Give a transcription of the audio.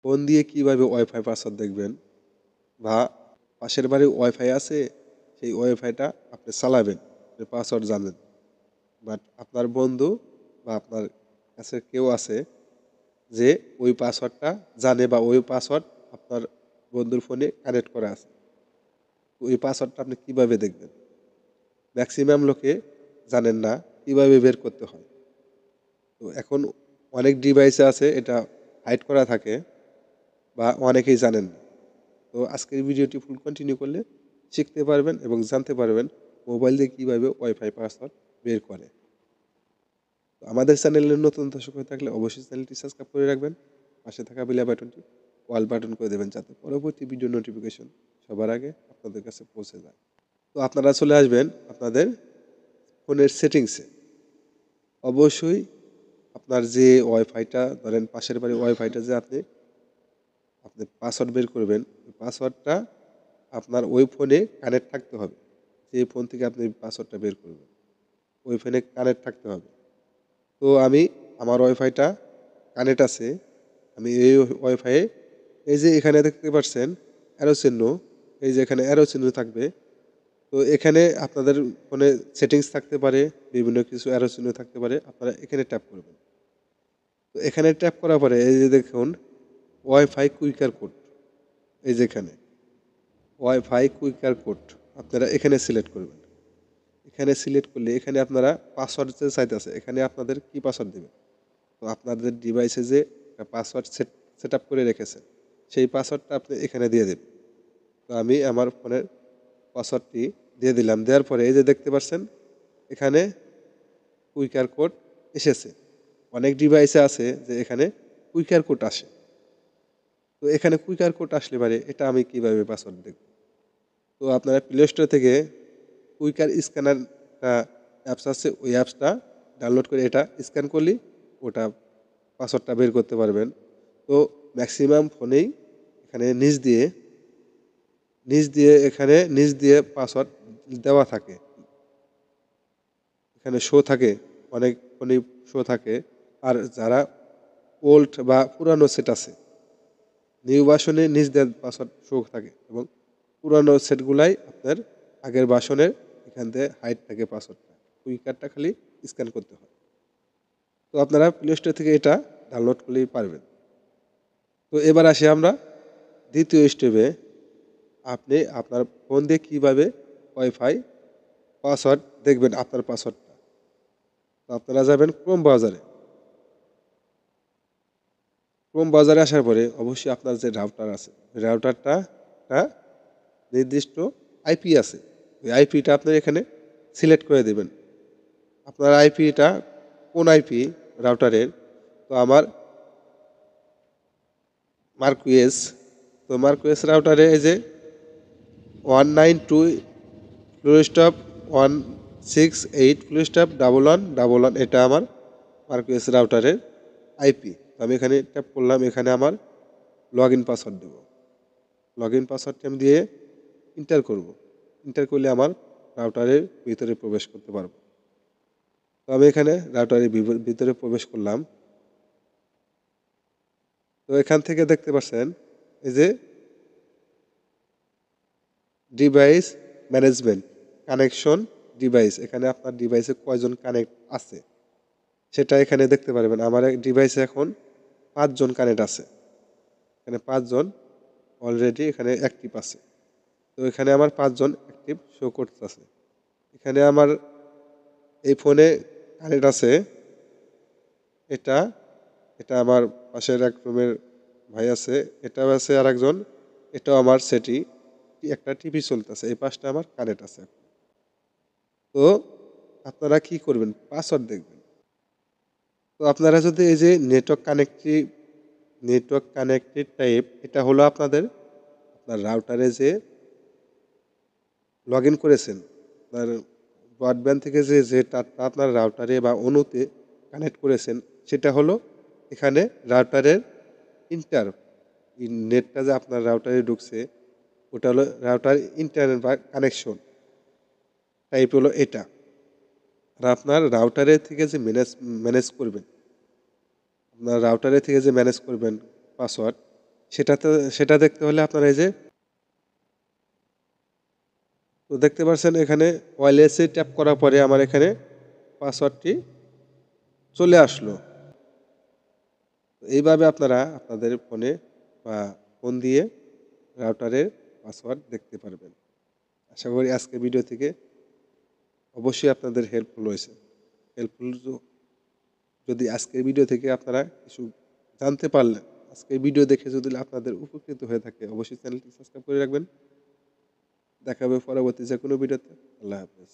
Phone দিয়ে কিভাবে wifi password দেখবেন বা পাশের বাড়ি ওয়াইফাই আছে সেই ওয়াইফাইটা আপনি চালাবেন, পাসওয়ার্ড জানেন, বাট আপনার বন্ধু বা আপনার কাছে কেউ আছে যে ওই পাসওয়ার্ডটা জানে বা ওই পাসওয়ার্ড আপনার বন্ধুর ফোনে কানেক্ট করা আছে। তো ওই পাসওয়ার্ডটা আপনি কিভাবে দেখবেন? ম্যাক্সিমাম লোকে জানেন না কিভাবে বের করতে হয়। তো এখন অনেক ডিভাইসে আছে এটা হাইড করা থাকে বা অনেকেই জানেন না। তো আজকের ভিডিওটি ফুল কন্টিনিউ করলে শিখতে পারবেন এবং জানতে পারবেন মোবাইল দিয়ে কীভাবে ওয়াইফাই পাসওয়ার্ড বের করে। তো আমাদের চ্যানেলে নতুন দর্শক হয়ে থাকলে অবশ্যই চ্যানেলটি সাবস্ক্রাইব করে রাখবেন, পাশে থাকা বেল বাটনটি অল বাটন করে দেবেন যাতে পরবর্তী ভিডিও নোটিফিকেশন সবার আগে আপনাদের কাছে পৌঁছে যায়। তো আপনারা চলে আসবেন আপনাদের ফোনের সেটিংসে। অবশ্যই আপনার যে ওয়াইফাইটা ধরেন পাশের বাড়ির ওয়াইফাইটা যে আপনি আপনি পাসওয়ার্ড বের করবেন, ওই পাসওয়ার্ডটা আপনার ওই ফোনে কানেক্ট থাকতে হবে। যে ফোন থেকে আপনি পাসওয়ার্ডটা বের করবেন ওই ফোনে কানেক্ট থাকতে হবে। তো আমি আমার ওয়াইফাইটা কানেক্ট আছে, আমি এই ওয়াইফাইয়ে এই যে এখানে দেখতে পাচ্ছেন অ্যারো চিহ্ন, এই যে এখানে অ্যারো চিহ্ন থাকবে। তো এখানে আপনাদের ফোনে সেটিংস থাকতে পারে, বিভিন্ন কিছু অ্যারো চিহ্ন থাকতে পারে, আপনারা এখানে ট্যাপ করবেন। তো এখানে ট্যাপ করার পরে এই যে দেখুন ওয়াইফাই কুইকার কোড, এই যে এখানে ওয়াইফাই কুইকার কোড আপনারা এখানে সিলেক্ট করবেন। এখানে সিলেক্ট করলে এখানে আপনারা পাসওয়ার্ড যে চাইতেছে, এখানে আপনাদের কি পাসওয়ার্ড দেবেন। তো আপনাদের ডিভাইসে যে পাসওয়ার্ড সেট আপ করে রেখেছেন সেই পাসওয়ার্ডটা আপনি এখানে দিয়ে দেবেন। তো আমি আমার ফোনের পাসওয়ার্ডটি দিয়ে দিলাম, দেওয়ার পরে এই যে দেখতে পাচ্ছেন এখানে কুইকার কোড এসেছে। অনেক ডিভাইসে আছে যে এখানে কুইকার কোড আসে। তো এখানে কুইকার কোড আসলে পারে এটা আমি কিভাবে পাসওয়ার্ড দেখব। তো আপনারা প্লে স্টোর থেকে কুইকার স্ক্যানার অ্যাপস আছে, ওই অ্যাপসটা ডাউনলোড করে এটা স্ক্যান করলেই ওটা পাসওয়ার্ডটা বের করতে পারবেন। তো ম্যাক্সিমাম ফোনেই এখানে নিচ দিয়ে পাসওয়ার্ড দেওয়া থাকে, এখানে শো থাকে, অনেক ফোনেই শো থাকে। আর যারা ওল্ড বা পুরানো সেট আছে, নিউ ভার্সনে নিচ দিয়ে পাসওয়ার্ড শো থাকে এবং পুরানো সেটগুলাই আপনার আগের ভার্সনের এখান থেকে হাইড থাকে পাসওয়ার্ডটা, কুইকারটা খালি স্ক্যান করতে হয়। তো আপনারা প্লে স্টোর থেকে এটা ডাউনলোড করলেই পারবেন। তো এবার আসি আমরা দ্বিতীয় স্টেপে, আপনি আপনার ফোন দিয়ে কীভাবে ওয়াইফাই পাসওয়ার্ড দেখবেন আপনার পাসওয়ার্ডটা। তো আপনারা যাবেন ক্রোম ব্রাউজারে আসার পরে অবশ্যই আপনার যে রাউটার আছে রাউটারটা নির্দিষ্ট আইপি আছে, ওই আইপিটা আপনার এখানে সিলেক্ট করে দেবেন। আপনার আইপিটা কোন আইপি রাউটারের, তো আমার মার্কুয়েস, তো মার্কুয়েস রাউটারে এই যে 192.168.1111 এটা আমার মার্কুয়েস রাউটারের আইপি। আমি এখানে ট্যাপ করলাম, এখানে আমার লগ ইন পাসওয়ার্ড দেবো। লগ ইন পাসওয়ার্ডটি আমি দিয়ে ইন্টার করব। ইন্টার করলে আমার রাউটারের ভিতরে প্রবেশ করতে পারবো। তো আমি এখানে রাউটারের ভিতরে প্রবেশ করলাম। তো এখান থেকে দেখতে পাচ্ছেন এই যে ডিভাইস ম্যানেজমেন্ট, কানেকশন ডিভাইস, এখানে আপনার ডিভাইসে কয়জন কানেক্ট আছে সেটা এখানে দেখতে পারবেন। আমার ডিভাইসে এখন 5 জন কানেক্ট আছে, এখানে 5 জন অলরেডি এখানে অ্যাক্টিভ আছে। তো এখানে আমার 5 জন অ্যাক্টিভ শো করতেছে। এখানে আমার এই ফোনে কানেক্ট আছে এটা এটা আমার পাশের এক রুমের ভাই আছে, এটাও আছে আর একজন, এটাও আমার সেটি একটা টিভি চলতেছে, এই পাশটা আমার কানেক্ট আছে। তো আপনারা কি করবেন, পাসওয়ার্ড দেখবেন। তো আপনারা যদি এই যে নেটওয়ার্ক কানেক্টেড টাইপ, এটা হলো আপনার রাউটারে যে লগ ইন করেছেন, আপনার ব্রডব্যান্ড থেকে যে তারটা আপনার রাউটারে বা অনুতে কানেক্ট করেছেন, সেটা হলো এখানে রাউটারের ইন্টার নেটটা যে আপনার রাউটারে ঢুকছে ওটা হলো রাউটার ইন্টারনেট বা কানেকশন টাইপ হলো এটা। আর আপনার রাউটারের থেকে যে ম্যানেজ করবেন, আপনার রাউটারের থেকে যে ম্যানেজ করবেন পাসওয়ার্ড, সেটা দেখতে হলে আপনারা এই যে তো দেখতে পাচ্ছেন এখানে ওয়্যারলেসে ট্যাপ করার পরে আমার এখানে পাসওয়ার্ডটি চলে আসলো। তো এইভাবে আপনারা আপনাদের ফোনে বা ফোন দিয়ে রাউটারের পাসওয়ার্ড দেখতে পারবেন। আশা করি আজকের ভিডিও থেকে অবশ্যই আপনাদের হেল্পফুল হয়েছে। হেল্পফুল যদি আজকের ভিডিও থেকে আপনারা কিছু জানতে পারলেন, আজকের ভিডিও দেখে যদি আপনাদের উপকৃত হয়ে থাকে অবশ্যই চ্যানেলটি সাবস্ক্রাইব করে রাখবেন। দেখা হবে পরবর্তী যে কোনো ভিডিওতে। আল্লাহ হাফেজ।